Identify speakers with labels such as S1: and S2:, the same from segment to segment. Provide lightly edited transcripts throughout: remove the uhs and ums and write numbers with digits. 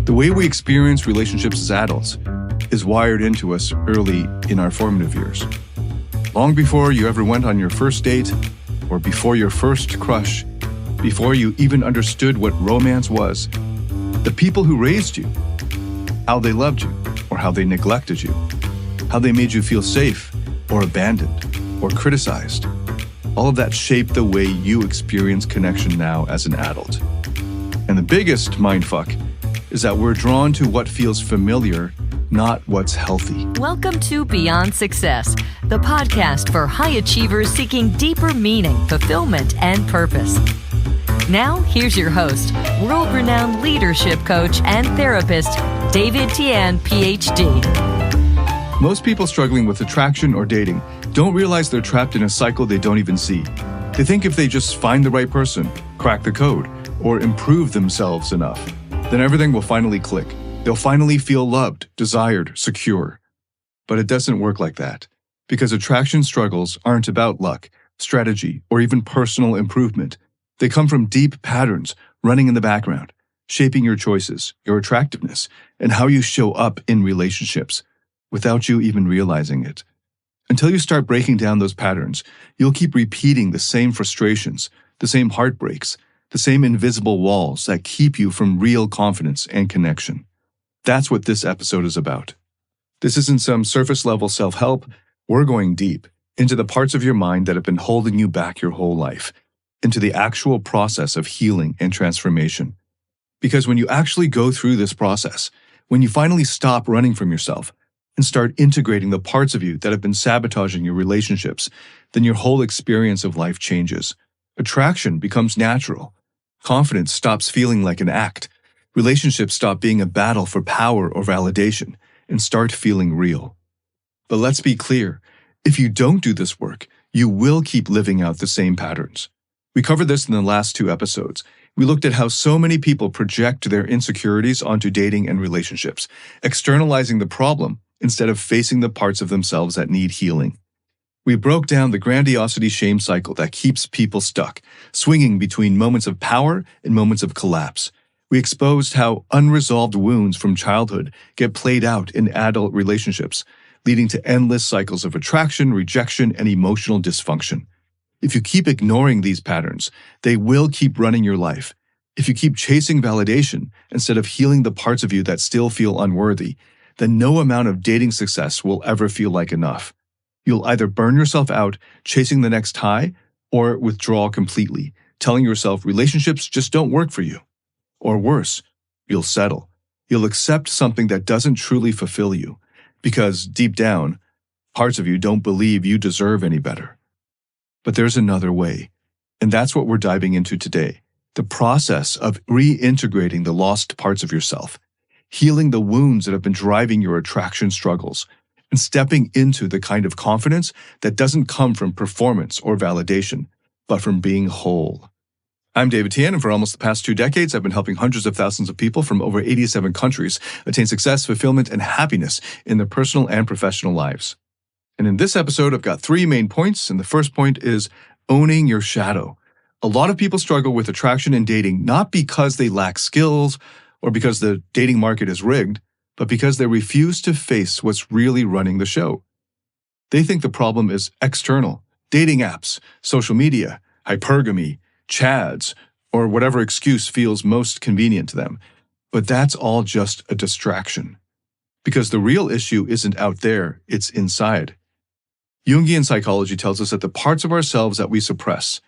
S1: The way we experience relationships as adults is wired into us early in our formative years. Long before you ever went on your first date, or before your first crush, before you even understood what romance was, the people who raised you, how they loved you or how they neglected you, how they made you feel safe or abandoned or criticized, all of that shaped the way you experience connection now as an adult. And the biggest mindfuck is that we're drawn to what feels familiar, not what's healthy.
S2: Welcome to Beyond Success, the podcast for high achievers seeking deeper meaning, fulfillment, and purpose. Now, here's your host, world-renowned leadership coach and therapist, Tian, Ph.D.
S1: Most people struggling with attraction or dating don't realize they're trapped in a cycle they don't even see. They think if they just find the right person, crack the code, or improve themselves enough, then everything will finally click. They'll finally feel loved, desired, secure. But it doesn't work like that, because attraction struggles aren't about luck, strategy, or even personal improvement. They come from deep patterns running in the background, shaping your choices, your attractiveness, and how you show up in relationships, without you even realizing it. Until you start breaking down those patterns, you'll keep repeating the same frustrations, the same heartbreaks, the same invisible walls that keep you from real confidence and connection. That's what this episode is about. This isn't some surface-level self-help. We're going deep into the parts of your mind that have been holding you back your whole life, into the actual process of healing and transformation. Because when you actually go through this process, when you finally stop running from yourself and start integrating the parts of you that have been sabotaging your relationships, then your whole experience of life changes. Attraction becomes natural. Confidence stops feeling like an act. Relationships stop being a battle for power or validation and start feeling real. But let's be clear, if you don't do this work, you will keep living out the same patterns. We covered this in the last 2 episodes. We looked at how so many people project their insecurities onto dating and relationships, externalizing the problem instead of facing the parts of themselves that need healing. We broke down the grandiosity shame cycle that keeps people stuck, swinging between moments of power and moments of collapse. We exposed how unresolved wounds from childhood get played out in adult relationships, leading to endless cycles of attraction, rejection, and emotional dysfunction. If you keep ignoring these patterns, they will keep running your life. If you keep chasing validation instead of healing the parts of you that still feel unworthy, then no amount of dating success will ever feel like enough. You'll either burn yourself out chasing the next high or withdraw completely, telling yourself relationships just don't work for you. Or worse, you'll settle. You'll accept something that doesn't truly fulfill you because deep down, parts of you don't believe you deserve any better. But there's another way, and that's what we're diving into today. The process of reintegrating the lost parts of yourself, healing the wounds that have been driving your attraction struggles, and stepping into the kind of confidence that doesn't come from performance or validation, but from being whole. I'm Tian, and for almost the past 2 decades, I've been helping hundreds of thousands of people from over 87 countries attain success, fulfillment, and happiness in their personal and professional lives. And in this episode, I've got 3 main points, and the first point is owning your shadow. A lot of people struggle with attraction and dating not because they lack skills or because the dating market is rigged, but because they refuse to face what's really running the show. They think the problem is external, dating apps, social media, hypergamy, chads, or whatever excuse feels most convenient to them. But that's all just a distraction. Because the real issue isn't out there, it's inside. Jungian psychology tells us that the parts of ourselves that we suppress,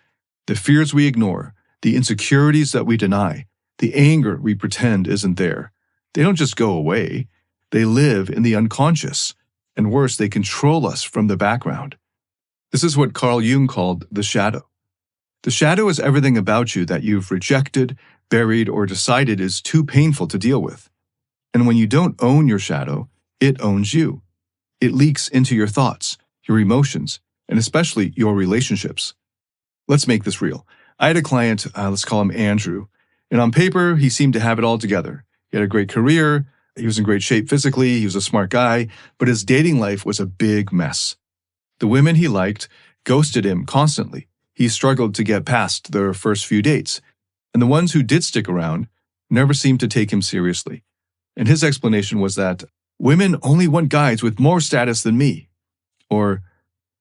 S1: the fears we ignore, the insecurities that we deny, the anger we pretend isn't there, they don't just go away. They live in the unconscious. And worse, they control us from the background. This is what Carl Jung called the shadow. The shadow is everything about you that you've rejected, buried, or decided is too painful to deal with. And when you don't own your shadow, it owns you. It leaks into your thoughts, your emotions, and especially your relationships. Let's make this real. I had a client, let's call him Andrew, and on paper, he seemed to have it all together. He had a great career, he was in great shape physically, he was a smart guy, but his dating life was a big mess. The women he liked ghosted him constantly. He struggled to get past their first few dates, and the ones who did stick around never seemed to take him seriously. And his explanation was that women only want guys with more status than me. Or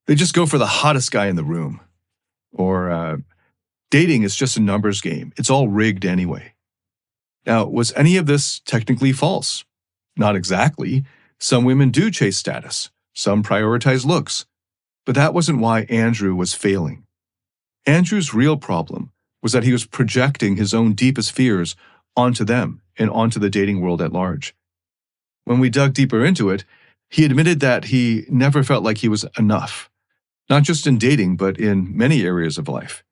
S1: they just go for the hottest guy in the room. Or dating is just a numbers game. It's all rigged anyway. Now, was any of this technically false? Not exactly. Some women do chase status. Some prioritize looks. But that wasn't why Andrew was failing. Andrew's real problem was that he was projecting his own deepest fears onto them and onto the dating world at large. When we dug deeper into it, he admitted that he never felt like he was enough, not just in dating, but in many areas of life.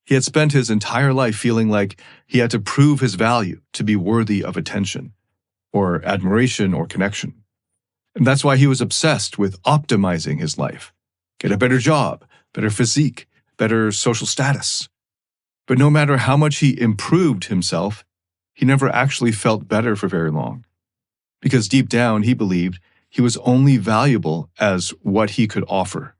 S1: He had spent his entire life feeling like he had to prove his value to be worthy of attention, or admiration, or connection. And that's why he was obsessed with optimizing his life. Get a better job, better physique, better social status. But no matter how much he improved himself, he never actually felt better for very long. Because deep down, he believed he was only valuable as what he could offer.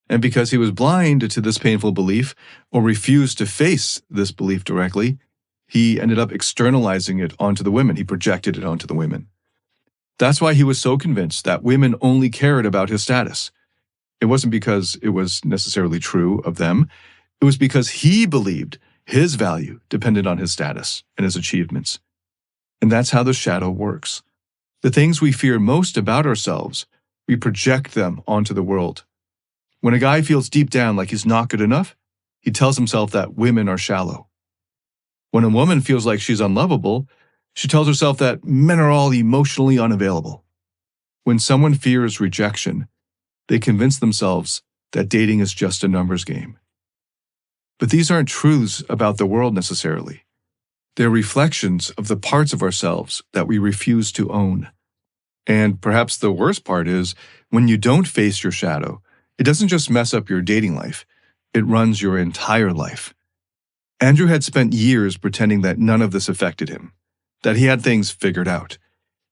S1: And because he was blind to this painful belief, or refused to face this belief directly, he ended up externalizing it onto the women. He projected it onto the women. That's why he was so convinced that women only cared about his status. It wasn't because it was necessarily true of them. It was because he believed his value depended on his status and his achievements. And that's how the shadow works. The things we fear most about ourselves, we project them onto the world. When a guy feels deep down like he's not good enough, he tells himself that women are shallow. When a woman feels like she's unlovable, she tells herself that men are all emotionally unavailable. When someone fears rejection, they convince themselves that dating is just a numbers game. But these aren't truths about the world necessarily. They're reflections of the parts of ourselves that we refuse to own. And perhaps the worst part is, when you don't face your shadow, it doesn't just mess up your dating life, it runs your entire life. Andrew had spent years pretending that none of this affected him, that he had things figured out.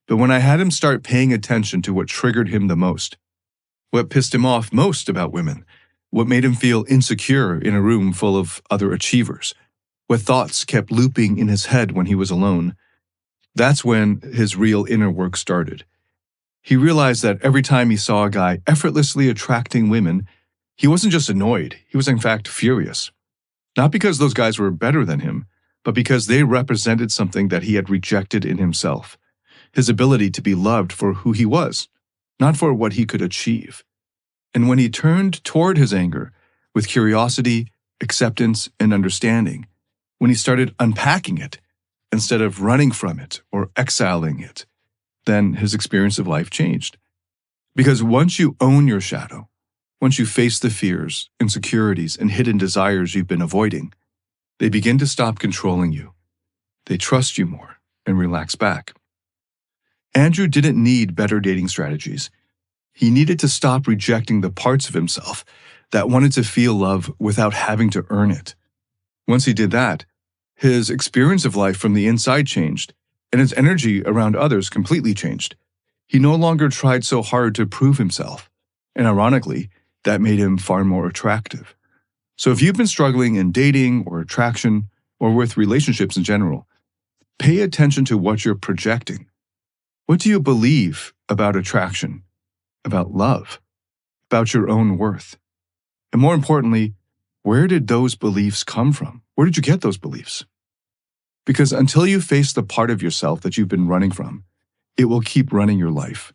S1: But when I had him start paying attention to what triggered him the most, what pissed him off most about women, what made him feel insecure in a room full of other achievers, what thoughts kept looping in his head when he was alone, that's when his real inner work started. He realized that every time he saw a guy effortlessly attracting women, he wasn't just annoyed, he was in fact furious. Not because those guys were better than him, but because they represented something that he had rejected in himself, his ability to be loved for who he was, not for what he could achieve. And when he turned toward his anger with curiosity, acceptance, and understanding, when he started unpacking it instead of running from it or exiling it, then his experience of life changed. Because once you own your shadow, once you face the fears, insecurities, and hidden desires you've been avoiding, they begin to stop controlling you. They trust you more and relax back. Andrew didn't need better dating strategies. He needed to stop rejecting the parts of himself that wanted to feel love without having to earn it. Once he did that, his experience of life from the inside changed, and his energy around others completely changed. He no longer tried so hard to prove himself, and ironically, that made him far more attractive. So if you've been struggling in dating or attraction or with relationships in general, pay attention to what you're projecting. What do you believe about attraction, about love, about your own worth? And more importantly, where did those beliefs come from? Where did you get those beliefs? Because until you face the part of yourself that you've been running from, it will keep running your life.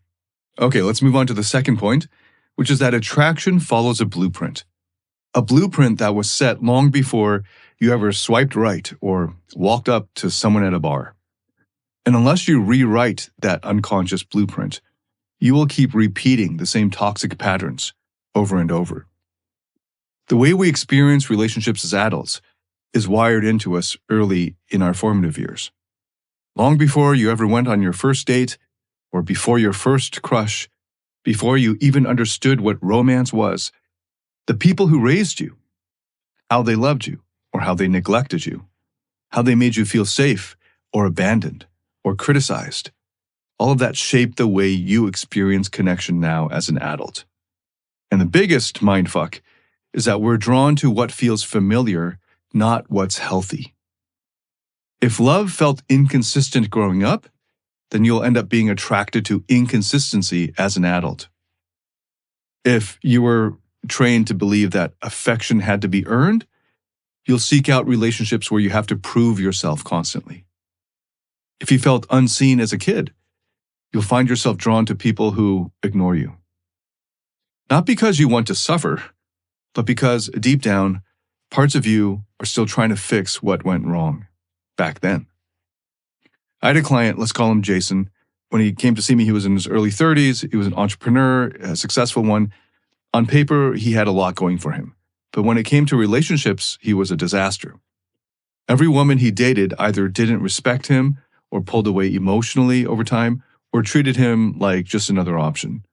S1: Okay, let's move on to the second point, which is that attraction follows a blueprint. A blueprint that was set long before you ever swiped right or walked up to someone at a bar. And unless you rewrite that unconscious blueprint, you will keep repeating the same toxic patterns over and over. The way we experience relationships as adults is wired into us early in our formative years. Long before you ever went on your first date, or before your first crush, before you even understood what romance was, the people who raised you, how they loved you or how they neglected you, how they made you feel safe or abandoned or criticized, all of that shaped the way you experience connection now as an adult. And the biggest mindfuck is that we're drawn to what feels familiar, not what's healthy. If love felt inconsistent growing up, then you'll end up being attracted to inconsistency as an adult. If you were trained to believe that affection had to be earned, you'll seek out relationships where you have to prove yourself constantly. If you felt unseen as a kid, you'll find yourself drawn to people who ignore you. Not because you want to suffer, but because deep down, parts of you are still trying to fix what went wrong back then. I had a client, let's call him Jason. When he came to see me, he was in his early 30s. He was an entrepreneur, a successful one. On paper, he had a lot going for him. But when it came to relationships, he was a disaster. Every woman he dated either didn't respect him or pulled away emotionally over time or treated him like just another option.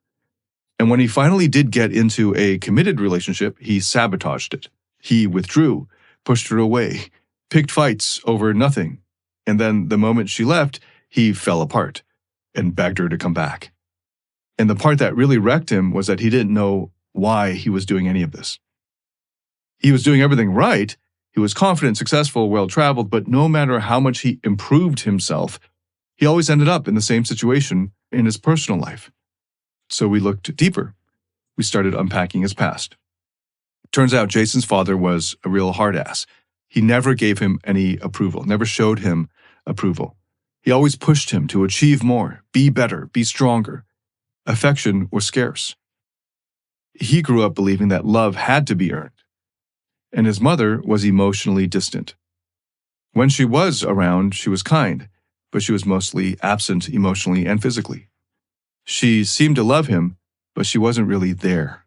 S1: And when he finally did get into a committed relationship, he sabotaged it. He withdrew, pushed her away, picked fights over nothing. And then the moment she left, he fell apart and begged her to come back. And the part that really wrecked him was that he didn't know why he was doing any of this. He was doing everything right. He was confident, successful, well-traveled, but no matter how much he improved himself, he always ended up in the same situation in his personal life. So we looked deeper. We started unpacking his past. Turns out Jason's father was a real hard ass. He never gave him any approval, never showed him approval. He always pushed him to achieve more, be better, be stronger. Affection was scarce. He grew up believing that love had to be earned. And his mother was emotionally distant. When she was around, she was kind, but she was mostly absent emotionally and physically. She seemed to love him, but she wasn't really there.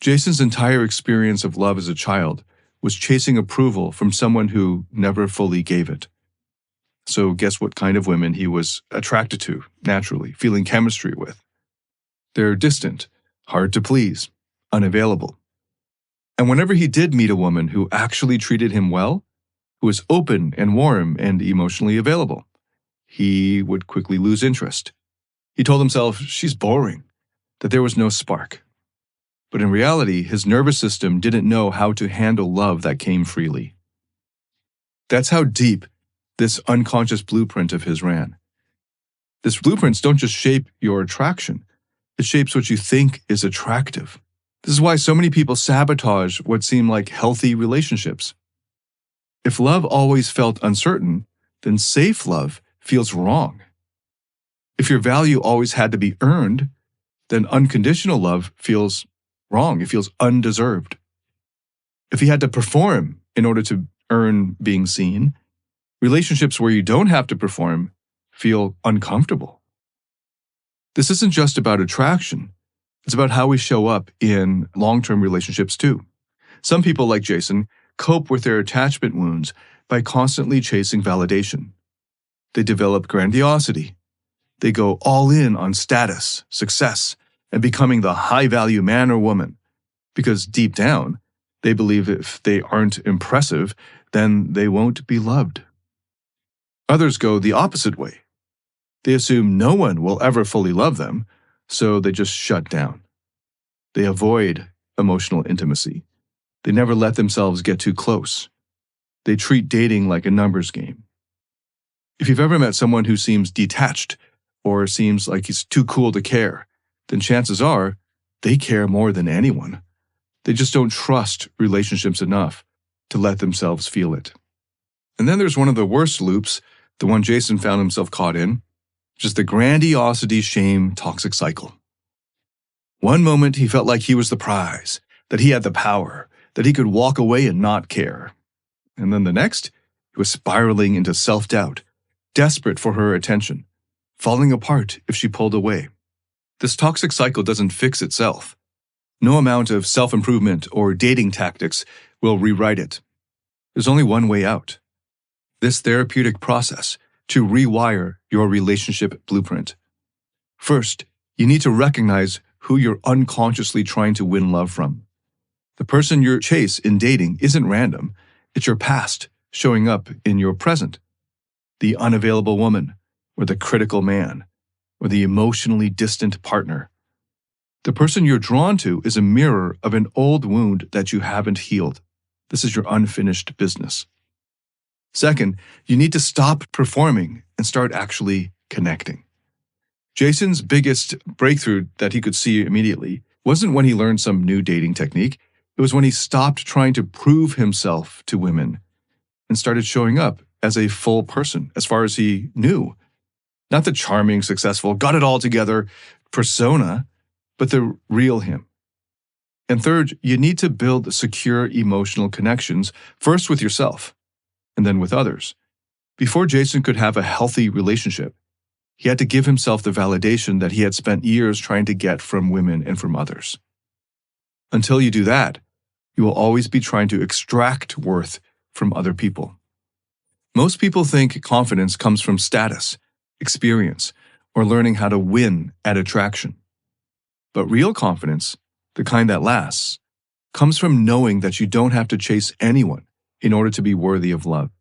S1: Jason's entire experience of love as a child was chasing approval from someone who never fully gave it. So guess what kind of women he was attracted to, naturally, feeling chemistry with. They're distant, hard to please, unavailable. And whenever he did meet a woman who actually treated him well, who was open and warm and emotionally available, he would quickly lose interest. He told himself she's boring, that there was no spark. But in reality, his nervous system didn't know how to handle love that came freely. That's how deep this unconscious blueprint of his ran. These blueprints don't just shape your attraction, it shapes what you think is attractive. This is why so many people sabotage what seem like healthy relationships. If love always felt uncertain, then safe love feels wrong. If your value always had to be earned, then unconditional love feels wrong. It feels undeserved. If you had to perform in order to earn being seen, relationships where you don't have to perform feel uncomfortable. This isn't just about attraction. It's about how we show up in long-term relationships too. Some people, like Jason, cope with their attachment wounds by constantly chasing validation. They develop grandiosity. They go all in on status, success, and becoming the high-value man or woman, because deep down, they believe if they aren't impressive, then they won't be loved. Others go the opposite way. They assume no one will ever fully love them, so they just shut down. They avoid emotional intimacy. They never let themselves get too close. They treat dating like a numbers game. If you've ever met someone who seems detached or seems like he's too cool to care, then chances are they care more than anyone. They just don't trust relationships enough to let themselves feel it. And then there's one of the worst loops, the one Jason found himself caught in, which is the grandiosity, shame, toxic cycle. One moment he felt like he was the prize, that he had the power, that he could walk away and not care. And then the next, he was spiraling into self-doubt, desperate for her attention, falling apart if she pulled away. This toxic cycle doesn't fix itself. No amount of self-improvement or dating tactics will rewrite it. There's only one way out. This therapeutic process to rewire your relationship blueprint. First, you need to recognize who you're unconsciously trying to win love from. The person you chase in dating isn't random. It's your past showing up in your present. The unavailable woman, or the critical man, or the emotionally distant partner. The person you're drawn to is a mirror of an old wound that you haven't healed. This is your unfinished business. Second, you need to stop performing and start actually connecting. Jason's biggest breakthrough that he could see immediately wasn't when he learned some new dating technique. It was when he stopped trying to prove himself to women and started showing up as a full person, as far as he knew. Not the charming, successful, got it all together persona, but the real him. And third, you need to build secure emotional connections, first with yourself, and then with others. Before Jason could have a healthy relationship, he had to give himself the validation that he had spent years trying to get from women and from others. Until you do that, you will always be trying to extract worth from other people. Most people think confidence comes from status, experience, or learning how to win at attraction. But real confidence, the kind that lasts, comes from knowing that you don't have to chase anyone in order to be worthy of love.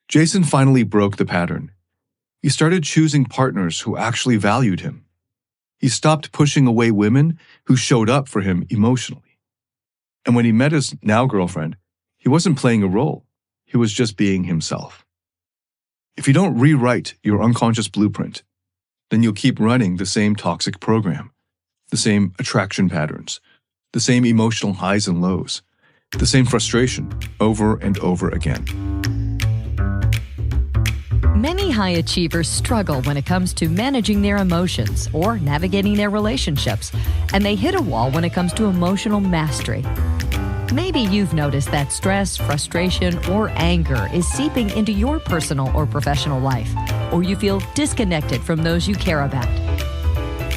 S1: Jason finally broke the pattern. He started choosing partners who actually valued him. He stopped pushing away women who showed up for him emotionally. And when he met his now girlfriend, he wasn't playing a role. He was just being himself. If you don't rewrite your unconscious blueprint, then you'll keep running the same toxic program, the same attraction patterns, the same emotional highs and lows, the same frustration over and over again.
S2: Many high achievers struggle when it comes to managing their emotions or navigating their relationships, and they hit a wall when it comes to emotional mastery. Maybe you've noticed that stress, frustration, or anger is seeping into your personal or professional life, or you feel disconnected from those you care about.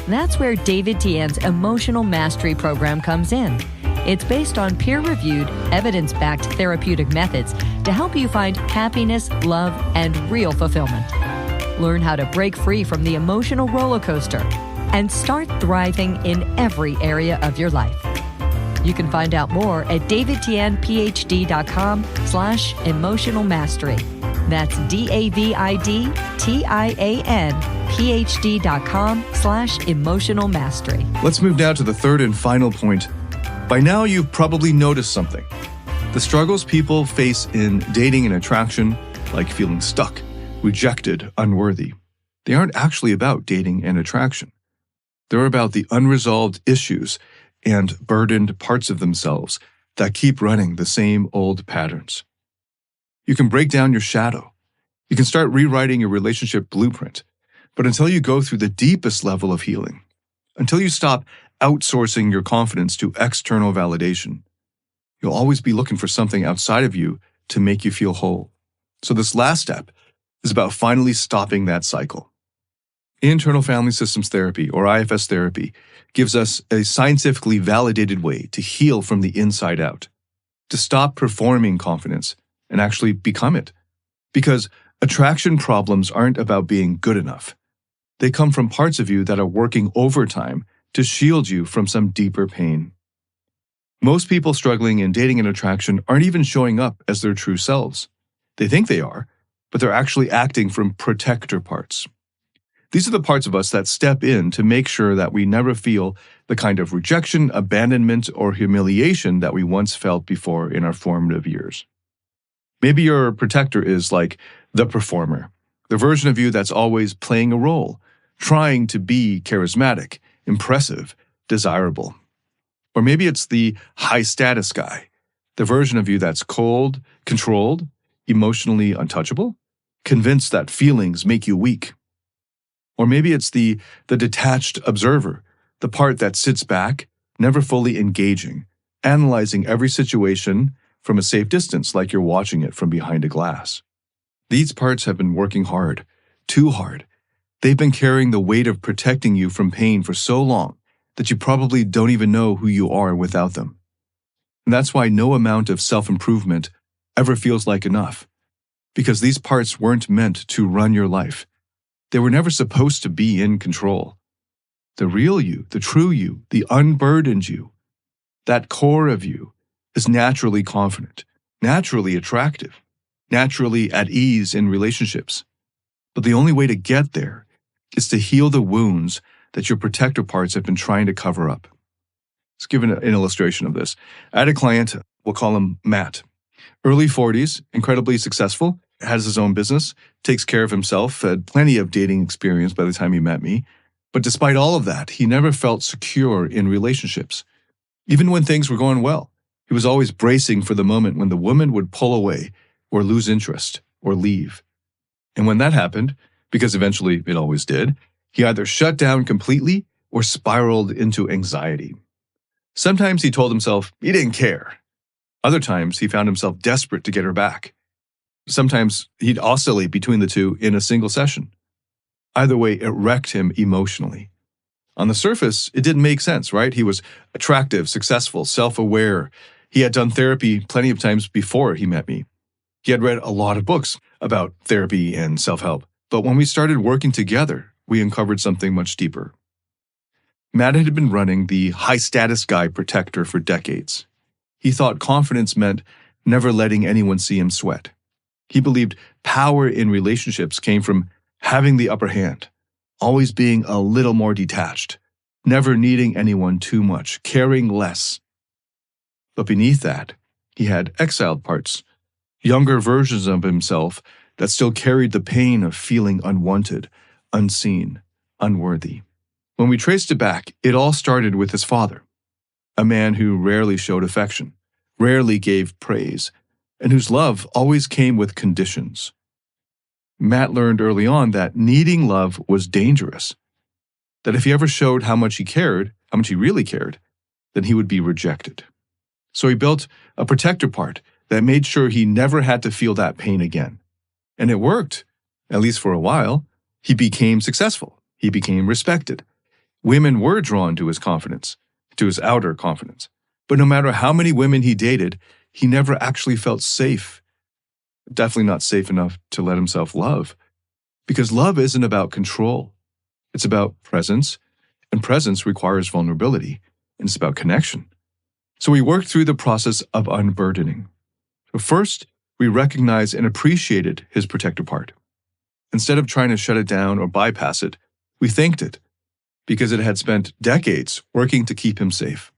S2: That's where David Tian's Emotional Mastery Program comes in. It's based on peer-reviewed, evidence-backed therapeutic methods to help you find happiness, love, and real fulfillment. Learn how to break free from the emotional roller coaster and start thriving in every area of your life. You can find out more at davidtianphd.com/emotional mastery. That's DAVIDTIANPhD.com/emotional mastery.
S1: Let's move now to the third and final point. By now, you've probably noticed something. The struggles people face in dating and attraction, like feeling stuck, rejected, unworthy, they aren't actually about dating and attraction. They're about the unresolved issues and burdened parts of themselves that keep running the same old patterns. You can break down your shadow. You can start rewriting your relationship blueprint. But until you go through the deepest level of healing, until you stop outsourcing your confidence to external validation, you'll always be looking for something outside of you to make you feel whole. So this last step is about finally stopping that cycle. Internal Family Systems Therapy, or IFS therapy, gives us a scientifically validated way to heal from the inside out, to stop performing confidence and actually become it. Because attraction problems aren't about being good enough. They come from parts of you that are working overtime to shield you from some deeper pain. Most people struggling in dating and attraction aren't even showing up as their true selves. They think they are, but they're actually acting from protector parts. These are the parts of us that step in to make sure that we never feel the kind of rejection, abandonment, or humiliation that we once felt before in our formative years. Maybe your protector is like the performer, the version of you that's always playing a role, trying to be charismatic, impressive, desirable. Or maybe it's the high-status guy, the version of you that's cold, controlled, emotionally untouchable, convinced that feelings make you weak. Or maybe it's the detached observer, the part that sits back, never fully engaging, analyzing every situation from a safe distance like you're watching it from behind a glass. These parts have been working hard, too hard. They've been carrying the weight of protecting you from pain for so long that you probably don't even know who you are without them. And that's why no amount of self-improvement ever feels like enough, because these parts weren't meant to run your life. They were never supposed to be in control. The real you, the true you, the unburdened you, that core of you is naturally confident, naturally attractive, naturally at ease in relationships. But the only way to get there is to heal the wounds that your protector parts have been trying to cover up. Let's give an illustration of this. I had a client, we'll call him Matt. Early 40s, incredibly successful, has his own business, takes care of himself, had plenty of dating experience by the time he met me. But despite all of that, he never felt secure in relationships. Even when things were going well, he was always bracing for the moment when the woman would pull away or lose interest or leave. And when that happened, because eventually it always did, he either shut down completely or spiraled into anxiety. Sometimes he told himself he didn't care. Other times he found himself desperate to get her back. Sometimes he'd oscillate between the two in a single session. Either way, it wrecked him emotionally. On the surface, it didn't make sense, right? He was attractive, successful, self-aware. He had done therapy plenty of times before he met me. He had read a lot of books about therapy and self-help. But when we started working together, we uncovered something much deeper. Matt had been running the high-status guy protector for decades. He thought confidence meant never letting anyone see him sweat. He believed power in relationships came from having the upper hand, always being a little more detached, never needing anyone too much, caring less. But beneath that, he had exiled parts, younger versions of himself that still carried the pain of feeling unwanted, unseen, unworthy. When we traced it back, it all started with his father, a man who rarely showed affection, rarely gave praise, and whose love always came with conditions. Matt learned early on that needing love was dangerous, that if he ever showed how much he cared, how much he really cared, then he would be rejected. So he built a protector part that made sure he never had to feel that pain again. And it worked, at least for a while. He became successful. He became respected. Women were drawn to his confidence, to his outer confidence. But no matter how many women he dated, he never actually felt safe. Definitely not safe enough to let himself love. Because love isn't about control. It's about presence, and presence requires vulnerability, and it's about connection. So we worked through the process of unburdening. So first, we recognized and appreciated his protector part. Instead of trying to shut it down or bypass it, we thanked it, because it had spent decades working to keep him safe.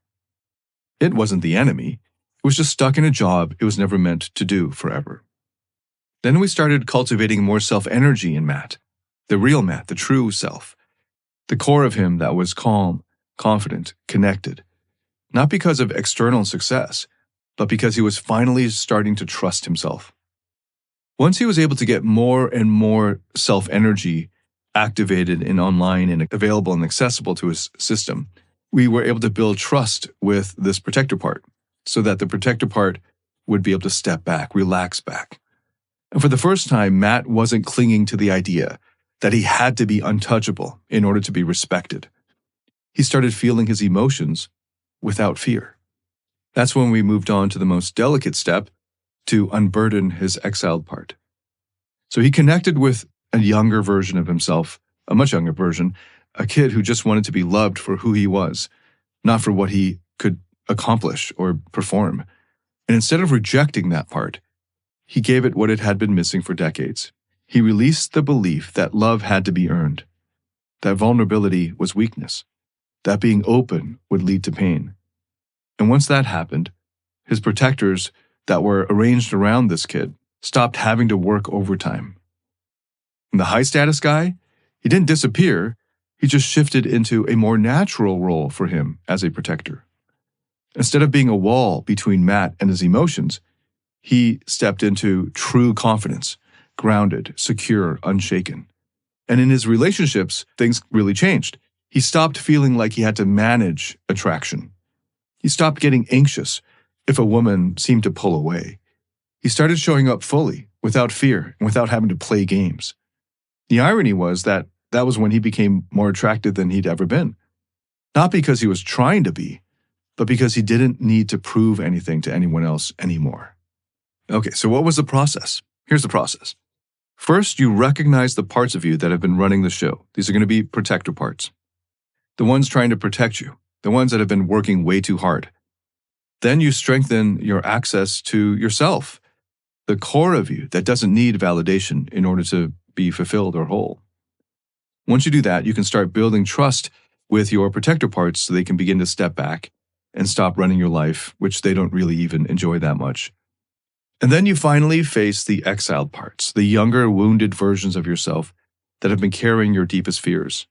S1: It wasn't the enemy. It was just stuck in a job it was never meant to do forever. Then we started cultivating more self-energy in Matt, the real Matt, the true self, the core of him that was calm, confident, connected, not because of external success, but because he was finally starting to trust himself. Once he was able to get more and more self-energy activated and online and available and accessible to his system, we were able to build trust with this protector part so that the protector part would be able to step back, relax back. And for the first time, Matt wasn't clinging to the idea that he had to be untouchable in order to be respected. He started feeling his emotions without fear. That's when we moved on to the most delicate step, to unburden his exiled part. So he connected with a younger version of himself, a much younger version, a kid who just wanted to be loved for who he was, not for what he could accomplish or perform. And instead of rejecting that part, he gave it what it had been missing for decades. He released the belief that love had to be earned, that vulnerability was weakness, that being open would lead to pain. And once that happened, his protectors that were arranged around this kid stopped having to work overtime. And the high-status guy, he didn't disappear, he just shifted into a more natural role for him as a protector. Instead of being a wall between Matt and his emotions, he stepped into true confidence, grounded, secure, unshaken. And in his relationships, things really changed. He stopped feeling like he had to manage attraction. He stopped getting anxious if a woman seemed to pull away. He started showing up fully, without fear, and without having to play games. The irony was that was when he became more attractive than he'd ever been. Not because he was trying to be, but because he didn't need to prove anything to anyone else anymore. Okay, so what was the process? Here's the process. First, you recognize the parts of you that have been running the show. These are going to be protector parts. The ones trying to protect you, the ones that have been working way too hard. Then you strengthen your access to yourself, the core of you that doesn't need validation in order to be fulfilled or whole. Once you do that, you can start building trust with your protector parts so they can begin to step back and stop running your life, which they don't really even enjoy that much. And then you finally face the exiled parts, the younger, wounded versions of yourself that have been carrying your deepest fears.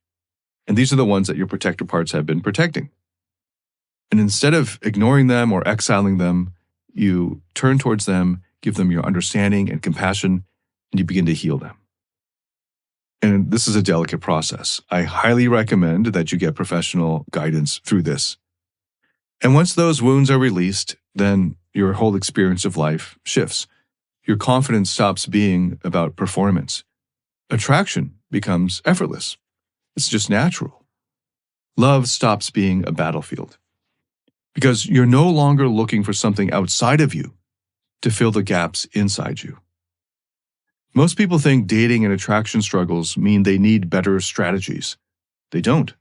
S1: And these are the ones that your protector parts have been protecting. And instead of ignoring them or exiling them, you turn towards them, give them your understanding and compassion, and you begin to heal them. And this is a delicate process. I highly recommend that you get professional guidance through this. And once those wounds are released, then your whole experience of life shifts. Your confidence stops being about performance. Attraction becomes effortless. It's just natural. Love stops being a battlefield. Because you're no longer looking for something outside of you to fill the gaps inside you. Most people think dating and attraction struggles mean they need better strategies. They don't.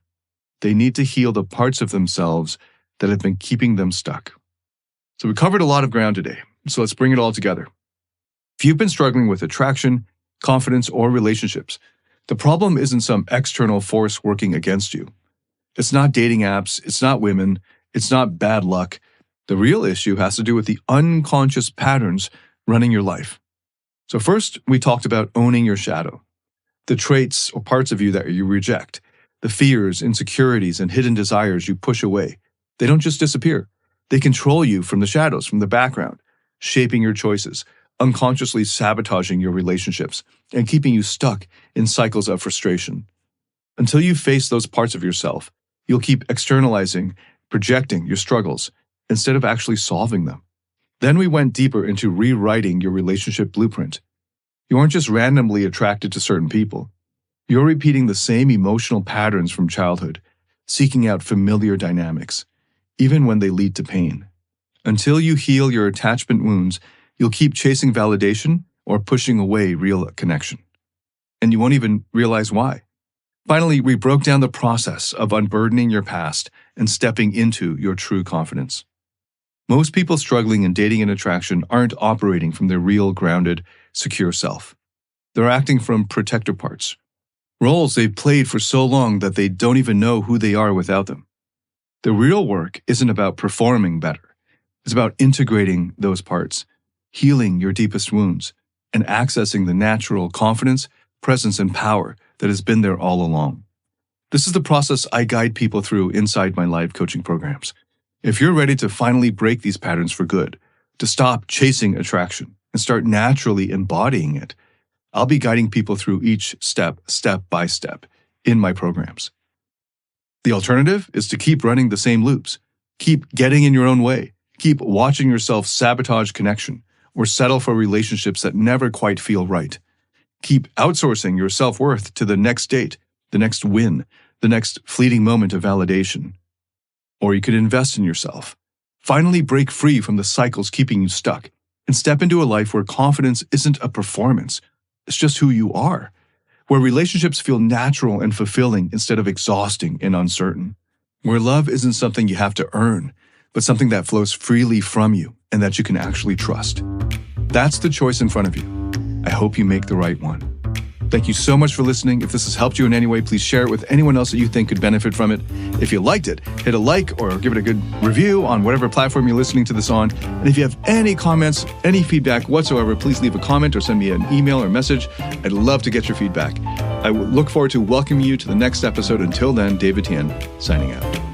S1: They need to heal the parts of themselves that have been keeping them stuck. So we covered a lot of ground today, so let's bring it all together. If you've been struggling with attraction, confidence, or relationships, the problem isn't some external force working against you. It's not dating apps, it's not women, it's not bad luck. The real issue has to do with the unconscious patterns running your life. So first, we talked about owning your shadow, the traits or parts of you that you reject, the fears, insecurities, and hidden desires you push away. They don't just disappear. They control you from the shadows, from the background, shaping your choices, unconsciously sabotaging your relationships, and keeping you stuck in cycles of frustration. Until you face those parts of yourself, you'll keep externalizing, projecting your struggles, instead of actually solving them. Then we went deeper into rewriting your relationship blueprint. You aren't just randomly attracted to certain people. You're repeating the same emotional patterns from childhood, seeking out familiar dynamics, even when they lead to pain. Until you heal your attachment wounds, you'll keep chasing validation or pushing away real connection. And you won't even realize why. Finally, we broke down the process of unburdening your past and stepping into your true confidence. Most people struggling in dating and attraction aren't operating from their real, grounded, secure self. They're acting from protector parts, roles they've played for so long that they don't even know who they are without them. The real work isn't about performing better. It's about integrating those parts, healing your deepest wounds, and accessing the natural confidence, presence, and power that has been there all along. This is the process I guide people through inside my live coaching programs. If you're ready to finally break these patterns for good, to stop chasing attraction and start naturally embodying it, I'll be guiding people through each step by step, in my programs. The alternative is to keep running the same loops, keep getting in your own way, keep watching yourself sabotage connection, or settle for relationships that never quite feel right. Keep outsourcing your self-worth to the next date, the next win, the next fleeting moment of validation. Or you could invest in yourself. Finally break free from the cycles keeping you stuck and step into a life where confidence isn't a performance. It's just who you are. Where relationships feel natural and fulfilling instead of exhausting and uncertain. Where love isn't something you have to earn, but something that flows freely from you and that you can actually trust. That's the choice in front of you. I hope you make the right one. Thank you so much for listening. If this has helped you in any way, please share it with anyone else that you think could benefit from it. If you liked it, hit a like or give it a good review on whatever platform you're listening to this on. And if you have any comments, any feedback whatsoever, please leave a comment or send me an email or message. I'd love to get your feedback. I look forward to welcoming you to the next episode. Until then, David Tian, signing out.